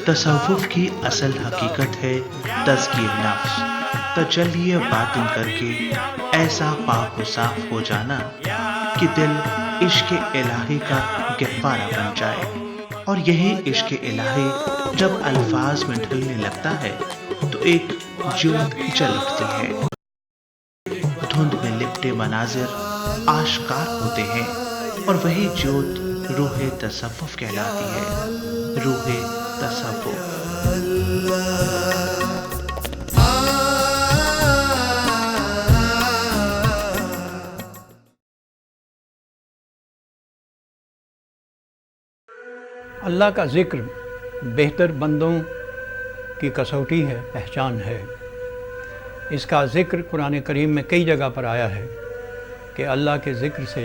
तसव्वुफ की असल हकीकत है तज़किये नफ्स, तजल्ली बातिन करके ऐसा पाक व साफ हो जाना कि दिल इश्क इलाही का गहवारा बन जाए। और यही इश्क इलाही जब अल्फाज में ढलने लगता है तो एक ज्योत जल उठती है। धुंध में लिपटे मनाजिर आश्कार होते हैं और वही ज्योत रूहे तसव्वुफ कहलाती है। रूहे तसव्वुफ। अल्लाह का ज़िक्र बेहतर बंदों की कसौटी है, पहचान है। इसका ज़िक्र कुरान करीम में कई जगह पर आया है कि अल्लाह के ज़िक्र से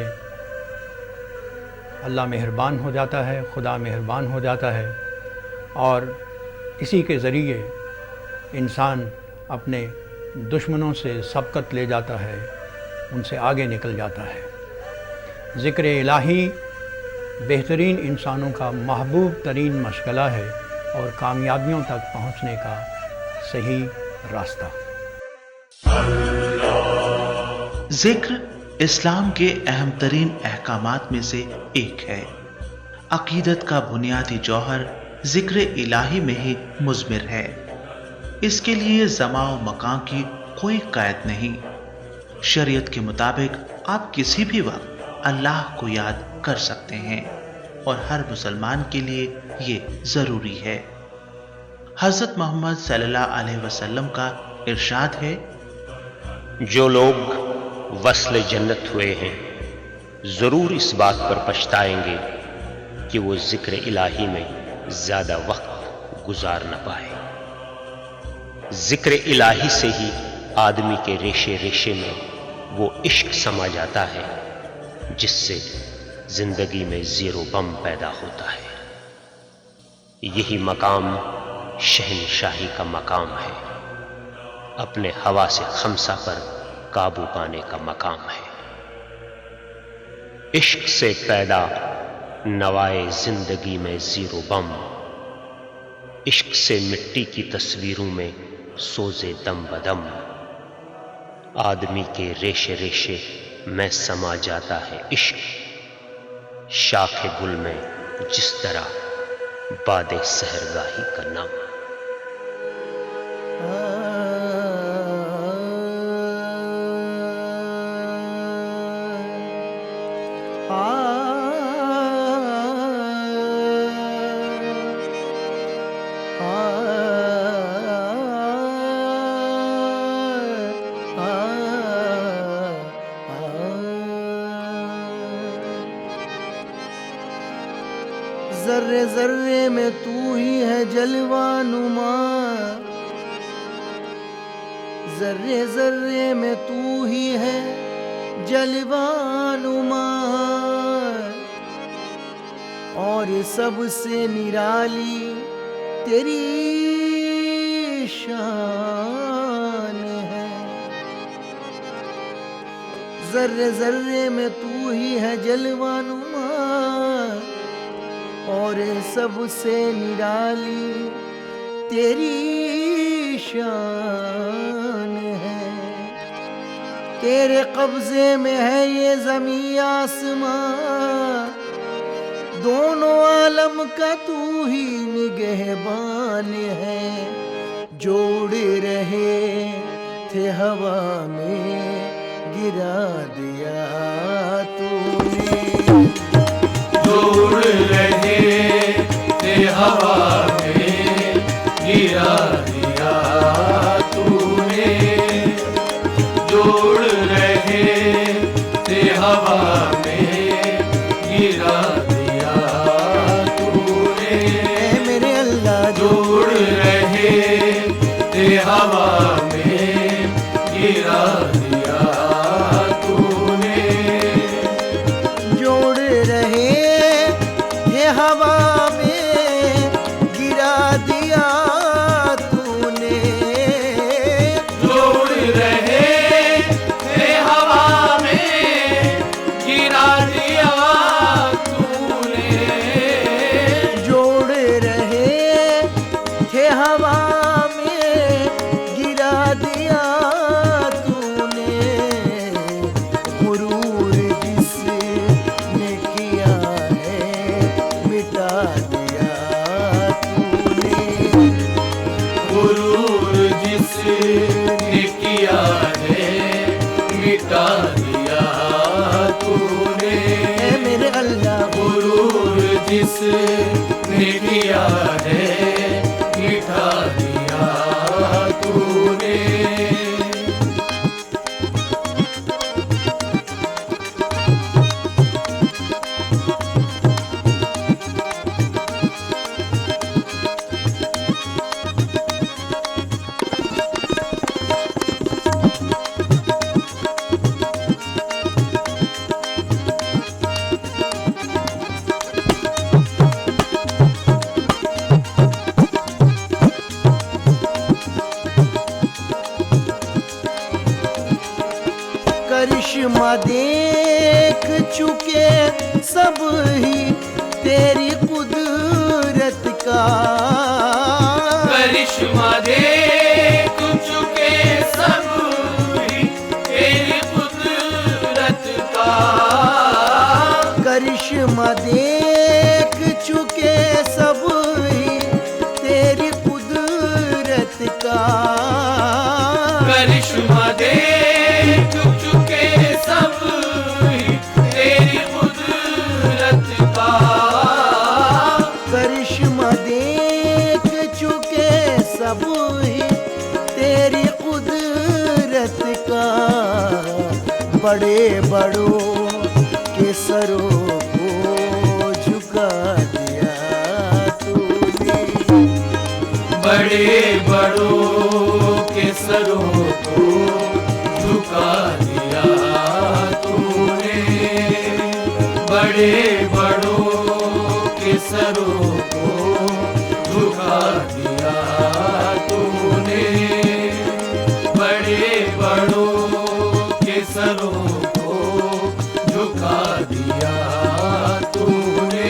अल्लाह मेहरबान हो जाता है, खुदा मेहरबान हो जाता है और इसी के ज़रिए इंसान अपने दुश्मनों से सबकत ले जाता है, उनसे आगे निकल जाता है। ज़िक्र इलाही बेहतरीन इंसानों का महबूब तरीन मशगला है और कामयाबियों तक पहुँचने का सही रास्ता। ज़िक्र इस्लाम के अहम तरीन अहकामात में से एक है। अकीदत का बुनियादी जौहर ज़िक्र इलाही में ही मुज़मिर है। इसके लिए ज़मा व मकान की कोई क़ैद नहीं। शरीयत के मुताबिक आप किसी भी वक्त अल्लाह को याद कर सकते हैं और हर मुसलमान के लिए ये ज़रूरी है। हज़रत मोहम्मद सल्लल्लाहु अलैहि वसल्लम का इरशाद है, जो लोग वस्ल जन्नत हुए हैं ज़रूर इस बात पर पछताएंगे कि वो ज़िक्र इलाही में ज़्यादा वक्त गुजार न पाए। ज़िक्र इलाही से ही आदमी के रेशे रेशे में वो इश्क समा जाता है जिससे जिंदगी में ज़ीरो बम पैदा होता है। यही मकाम शहनशाही का मकाम है, अपने हवा से खमसा पर काबू पाने का मकाम है। इश्क से पैदा नवाए जिंदगी में ज़ीरो बम, इश्क से मिट्टी की तस्वीरों में सोजे दम बदम। आदमी के रेशे रेशे में समा जाता है इश्क, शाखे गुल में जिस तरह बादे सहरगाही का नाम। ज़र्रे ज़र्रे में तू ही है जलवानुमा, ज़र्रे ज़र्रे में तू ही है जलवानुमा, और सबसे निराली तेरी शान है। ज़र्रे ज़र्रे में तू ही है जलवानुमा और सबसे निराली तेरी शान है। तेरे कब्जे में है ये ज़मीं आसमां, दोनों आलम का तू ही निगहबान है। जोड़े रहे थे हवा में गिरा दिया तूने, जोड़ रहे थे हवा में गिरा दिया तूने, जोड़ रहे थे हवा में गिरा दिया तूने। मेरे अल्लाह जोड़ रहे थे हवा में गिरा दिया तूने, जोड़ रहे थे हवा में गिरा दिया तूने, जोड़ रहे थे हवा में करिश्मा देख चुके सब ही तेरी कुदरत का, करिश्मा देख चुके सब ही तेरी कुदरत का, करिश्मा देख चुके सब ही तेरी कुदरत का, करिश्मा देख चुके सब ही तेरी कुदरत का, करिश्मा देख चुके सब ही तेरी कुदरत का, बड़े बड़ों के सरों को झुका दिया तूने, बड़े बड़ों के सरों को झुका दिया तूने, बड़े बड़ों के सरों को झुका दिया तूने, बड़े बड़ों के सरों को झुका दिया तूने।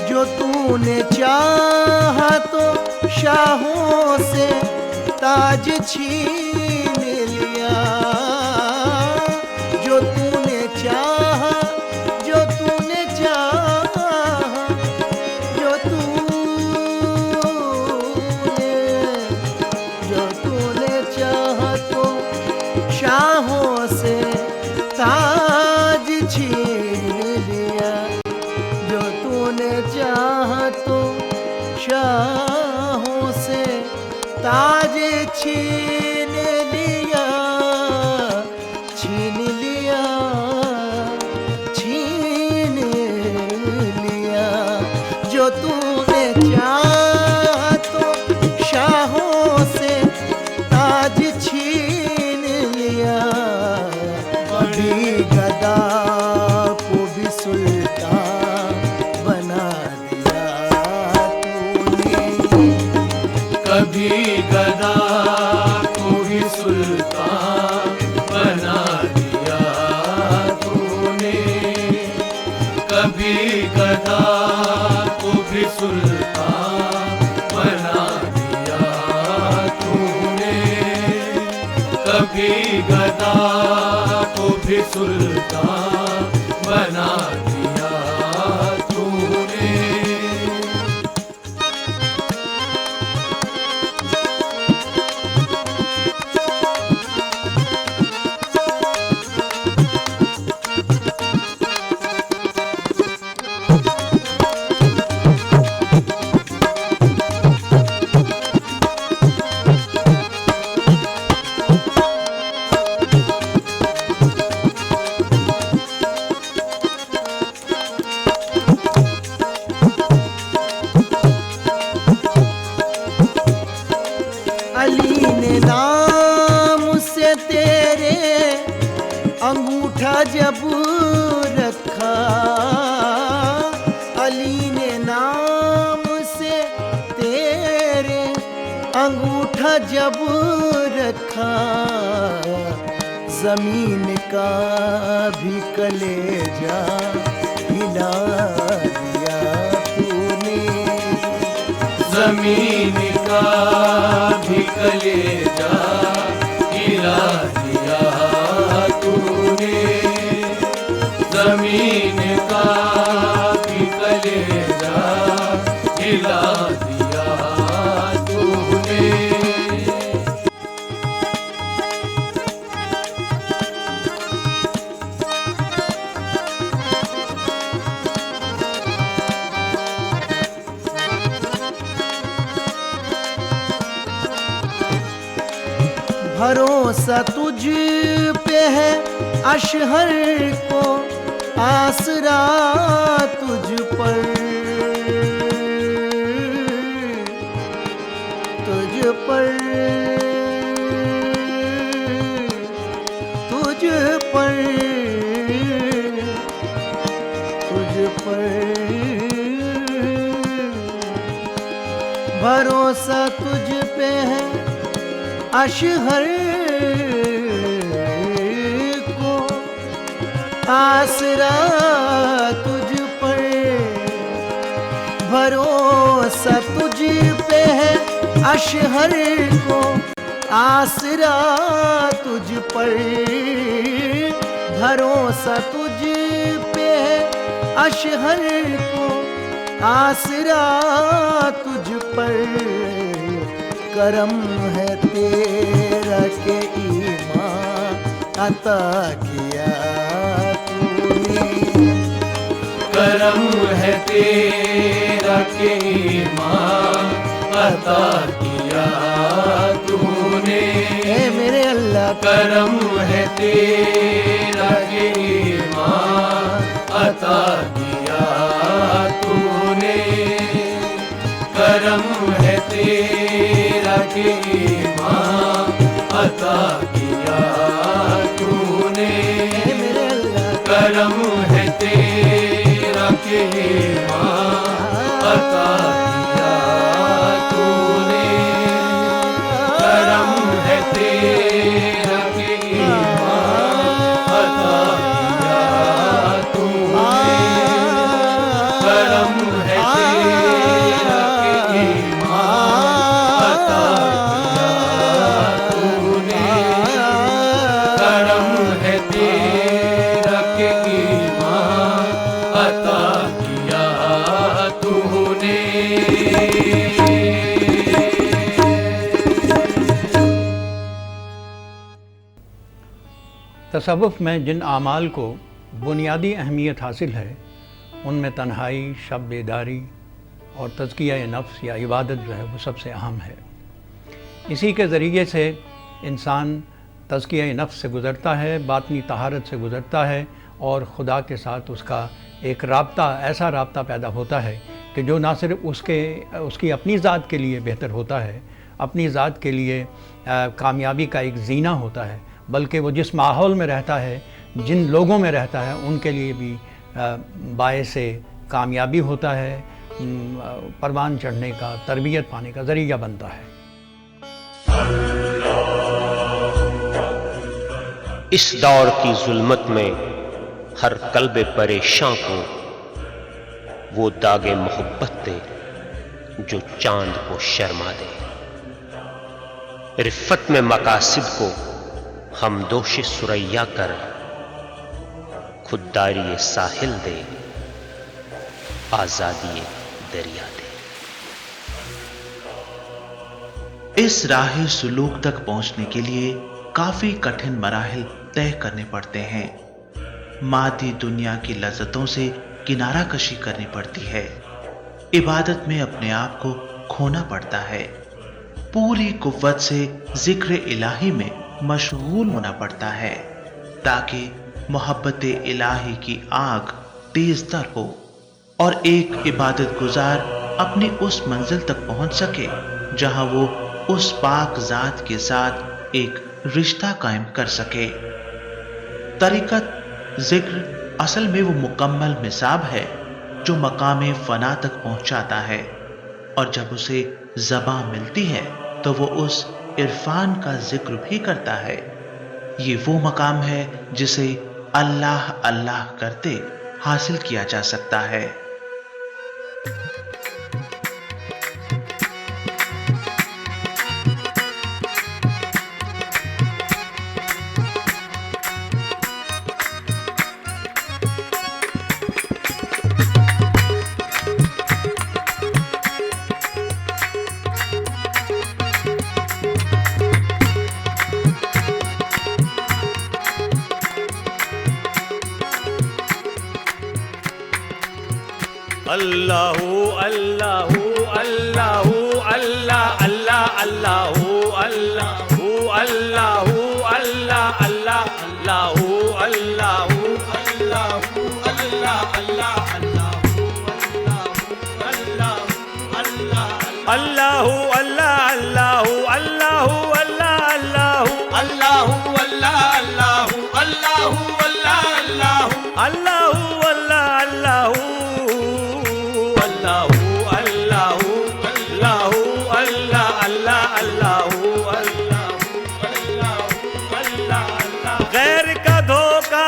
जो तूने चाहा तो शाहों से ताज छीन लिया, जो तूने चाहा, जो तूने चाहा, जो तूने चाहा तो शाहों से ताज छीन लिया, जो तूने चाहा तो शाहों से ताज छीन लिया, छीन लिया, छीन लिया, जो तूने चाहा तो शाहों से ताज छीन लिया, बड़ी गदा को भी सुल्तान बना दिया तूने, कभी गदा को भी सुल्तान बना दिया तूने, कभी गदा को भी सुल्तान बना दिया तूने, कभी गदा को भी सुल्तान बना दिया तूने। अली ने नाम से तेरे अंगूठा जब रखा, अली ने नाम से तेरे अंगूठा जब रखा, जमीन का भी कलेजा हिला दिया तूने, जमीन का भी कलेजा हिला दिया तूने, जमीन का भी कलेजा हिला दिया तूने। भरोसा तुझ पे है अशहर को, आसरा तुझ पर, तुझ पर भरोसा तुझ पे है अशहर को, आसरा तुझ पर, भरोसा तुझ पे है अशहर को, आसरा तुझ पर, भरोसा तुझ पे है अशहर को, आसरा तुझ पर, करम है तेरा के ईमान अता किया तूने, करम है तेरा के ईमान अता किया तूने, ए मेरे अल्लाह करम है तेरा के ईमान अता किया तूने, करम है तेरा के ईमान अता किया तूने, मेरे अल्लाह करम है तेरा के ईमान अता किया तूने, करम है तेरा के ईमान अता किया तूने, करम है तेरा के ईमान अता किया तूने, करम है तेरा के ईमान अता किया तूने। तसव्वुफ़ में जिन आमाल को बुनियादी अहमियत हासिल है उनमें तन्हाई, शब बेदारी और तज़किया नफ्स या इबादत जो है वो सबसे अहम है। इसी के ज़रिए से इंसान तज़किया नफ्स से गुज़रता है, बातनी तहारत से गुज़रता है और ख़ुदा के साथ उसका एक राब्ता, ऐसा राब्ता पैदा होता है कि जो ना सिर्फ उसकी अपनी ज़ात के लिए बेहतर होता है, अपनी ज़ात के लिए कामयाबी का एक ज़ीना होता है, बल्कि वो जिस माहौल में रहता है, जिन लोगों में रहता है, उनके लिए भी बायसे कामयाबी होता है, परवान चढ़ने का, तरबियत पाने का ज़रिया बनता है। इस दौर की जुल्मत में हर कल्बे परेशान को वो दागे मोहब्बत दे जो चांद को शर्मा दे, रिफ़त में मकासिद को हम दोषी सुरैया कर, खुददारी साहिल दे, आजादी दरिया दे। इस राह सुलूक तक पहुंचने के लिए काफी कठिन मराहिल तय करने पड़ते हैं। मादी दुनिया की लज्जतों से किनारा कशी करनी पड़ती है, इबादत में अपने आप को खोना पड़ता है, पूरी कुव्वत से जिक्र इलाही में मशगूल होना पड़ता है ताकि मोहब्बत इलाही की आग तेजतर हो और एक इबादत गुजार अपनी उस मंजिल तक पहुंच सके जहां वो उस पाक जात के साथ एक रिश्ता कायम कर सके। तरीकत जिक्र असल में वो मुकम्मल मिसाब है जो मकाम फना तक पहुंचाता है, और जब उसे ज़बां मिलती है तो वो उस इरफान का जिक्र भी करता है। ये वो मकाम है जिसे अल्लाह अल्लाह करते हासिल किया जा सकता है। अल्लाहु अल्लाहु अल्लाहु अल्लाह अल्लाह अल्लाहु अल्लाहु अल्लाहु अल्लाह अल्लाह अल्लाहु अल्लाहु अल्लाहु अल्लाह अल्लाह अल्लाहु अल्लाहु अल्लाह अल्लाह अल्लाहु अल्लाह अल्लाह अल्लाह अल्लाह अल्लाह अल्लाह अल्लाह अल्लाह अल्लाह अल्लाह अल्लाह अल्लाह अल्लाह अल्लाह अल्लाह अल्लाह गैर का धोखा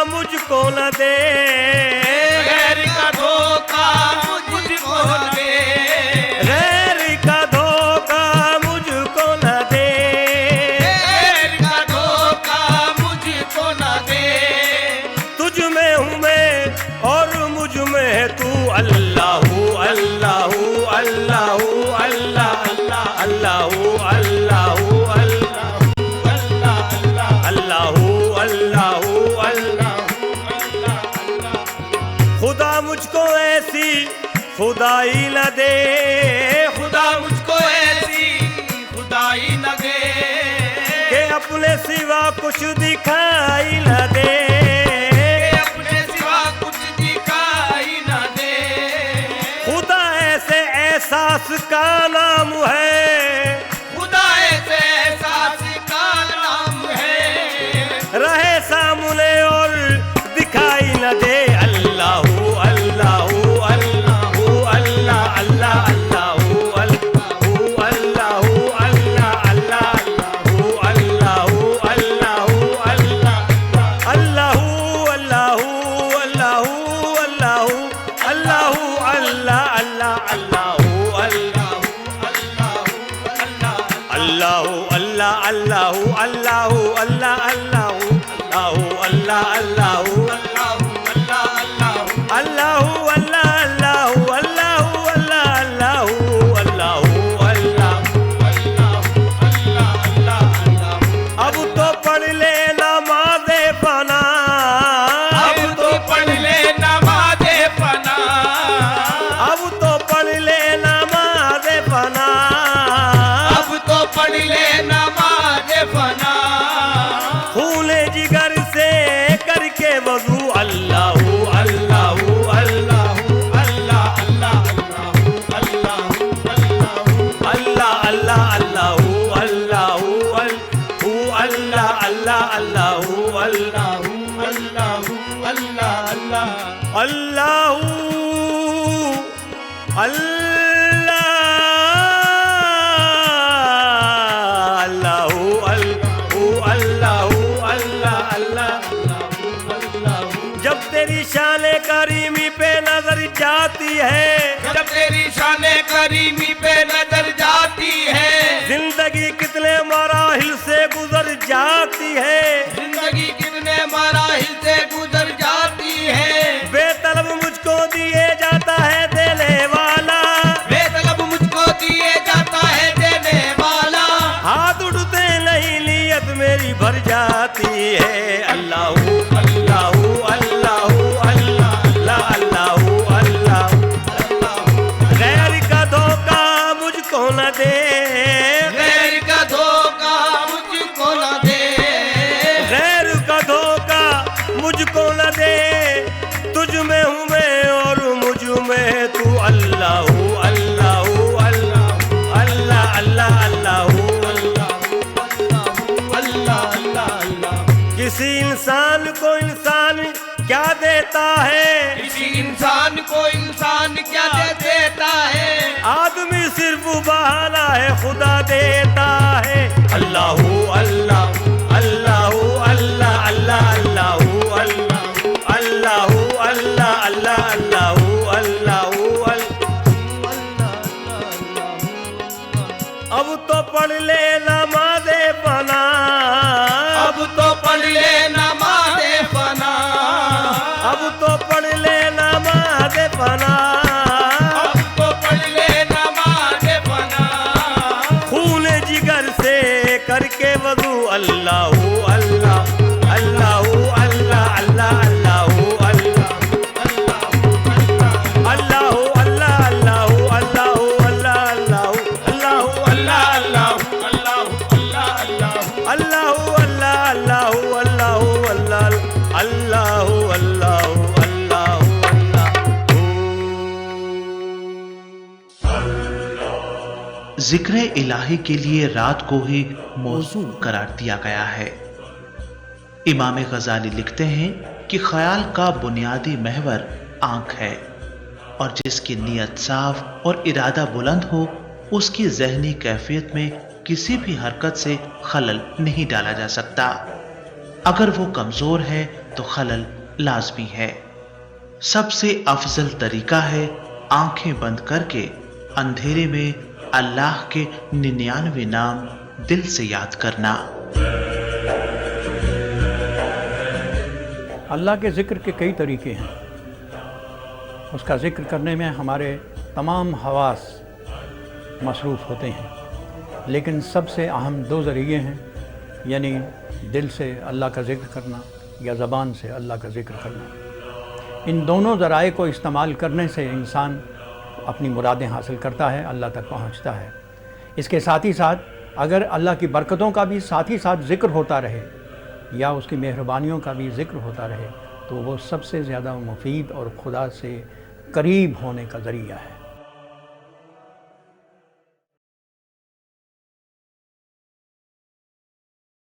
मुझको न दे, गैर का धोखा मुझको न दे, गैर का धोखा मुझको न दे, गैर का धोखा मुझको न दे। तुझ में हूँ मैं और मुझ में है तू। अल्लाह अल्लाह अल्लाह अल्लाह अल्लाह अल्लाह खुदा मुझको ऐसी खुदाई न दे, खुदा मुझको ऐसी खुदाई न दे, के अपने सिवा कुछ दिखाई न दे, अपने सिवा कुछ दिखाई न दे। खुदा ऐसे एहसास का नाम है, खुदा ऐसे एहसास का नाम है, रहे सामने और दिखाई न दे। अल्लाह अल्लाह अल्लाह अल्लाह अल्लाह अल्लाह अल्लाह अल्लाह अल्लाह अल्लाह अल्लाह अल्लाह अब तो पढ़ ले नमाज़े पना, अब तो पढ़ ले नमाज़े पना, अब तो पढ़ ले नमाज़े पना, अब तो पढ़ ले नमाज़े पना। खूने जिगर से करके वज़ू। अल्लाह अल्लाह अल्लाह अल्लाह अल्लाह अल्लाह अल्लाह अल्लाह अल्लाह अल्लाह अल्लाह जब तेरी शान करीमी पे नजर जाती है, जब तेरी शान करीमी पे नजर जाती है, जिंदगी कितने मराहिल से गुजर जाती है, जिंदगी कितने मराहिल से गुजर जाती है। बेतलब मुझको दिए जाता है देने वाला, बेतलब मुझको दिए जाता है देने वाला, हाथ उठते नहीं नियत मेरी भर जाती है। अल्लाह अल्लाह अल्लाह अल्लाह अल्लाह अल्लाह गैर का धोखा मुझको न दे, गैर का धोखा मुझको न दे, गैर का धोखा मुझको न दे। तुझ में हूँ मैं और मुझ में तू। अल्लाह अल्लाह अल्लाह अल्लाह अल्लाह अल्लाह किसी इंसान को इंसान क्या देता है, किसी इंसान को इंसान क्या दे देता है, आदमी सिर्फ बहाना है खुदा देता है। अल्लाह अल्लाह अल्लाह अल्लाह अल्लाह अल्लाह अल्लाह अल्लाह अल्लाह अल्लाह अब तो पढ़ ले नमाज़े पना, अब तो पढ़ ले नमाज़े पना, अब तो पढ़ ले नमाज़े पना, अब तो पढ़ ले नमाज़े पना। खून जिगर से करके वज़ू। अल्लाह अल्लाह अल्लाह अल्लाह अल्लाह अल्लाह अल्लाह अल्लाह अल्लाह अल्लाह अल्लाह अल्लाह अल्लाह अल्लाह जिक्र इलाही के लिए रात को ही मौजू करार दिया गया है। इमाम गजाली लिखते हैं कि ख्याल का बुनियादी महवर आंख है और जिसकी नीयत साफ और इरादा बुलंद हो उसकी जहनी कैफियत में किसी भी हरकत से खलल नहीं डाला जा सकता। अगर वो कमजोर है तो खलल लाजमी है। सबसे अफजल तरीका है आंखें बंद करके अंधेरे में अल्लाह के 99 नाम दिल से याद करना। अल्लाह के ज़िक्र के कई तरीके हैं। उसका ज़िक्र करने में हमारे तमाम हवास मसरूफ़ होते हैं, लेकिन सबसे अहम 2 ज़रिए हैं, यानी दिल से अल्लाह का ज़िक्र करना या ज़बान से अल्लाह का ज़िक्र करना। इन दोनों ज़राए को इस्तेमाल करने से इंसान अपनी मुरादें हासिल करता है, अल्लाह तक पहुंचता है। इसके साथ ही साथ अगर अल्लाह की बरकतों का भी साथ ही साथ ज़िक्र होता रहे या उसकी मेहरबानियों का भी ज़िक्र होता रहे तो वो सबसे ज़्यादा मुफीद और खुदा से करीब होने का ज़रिया है।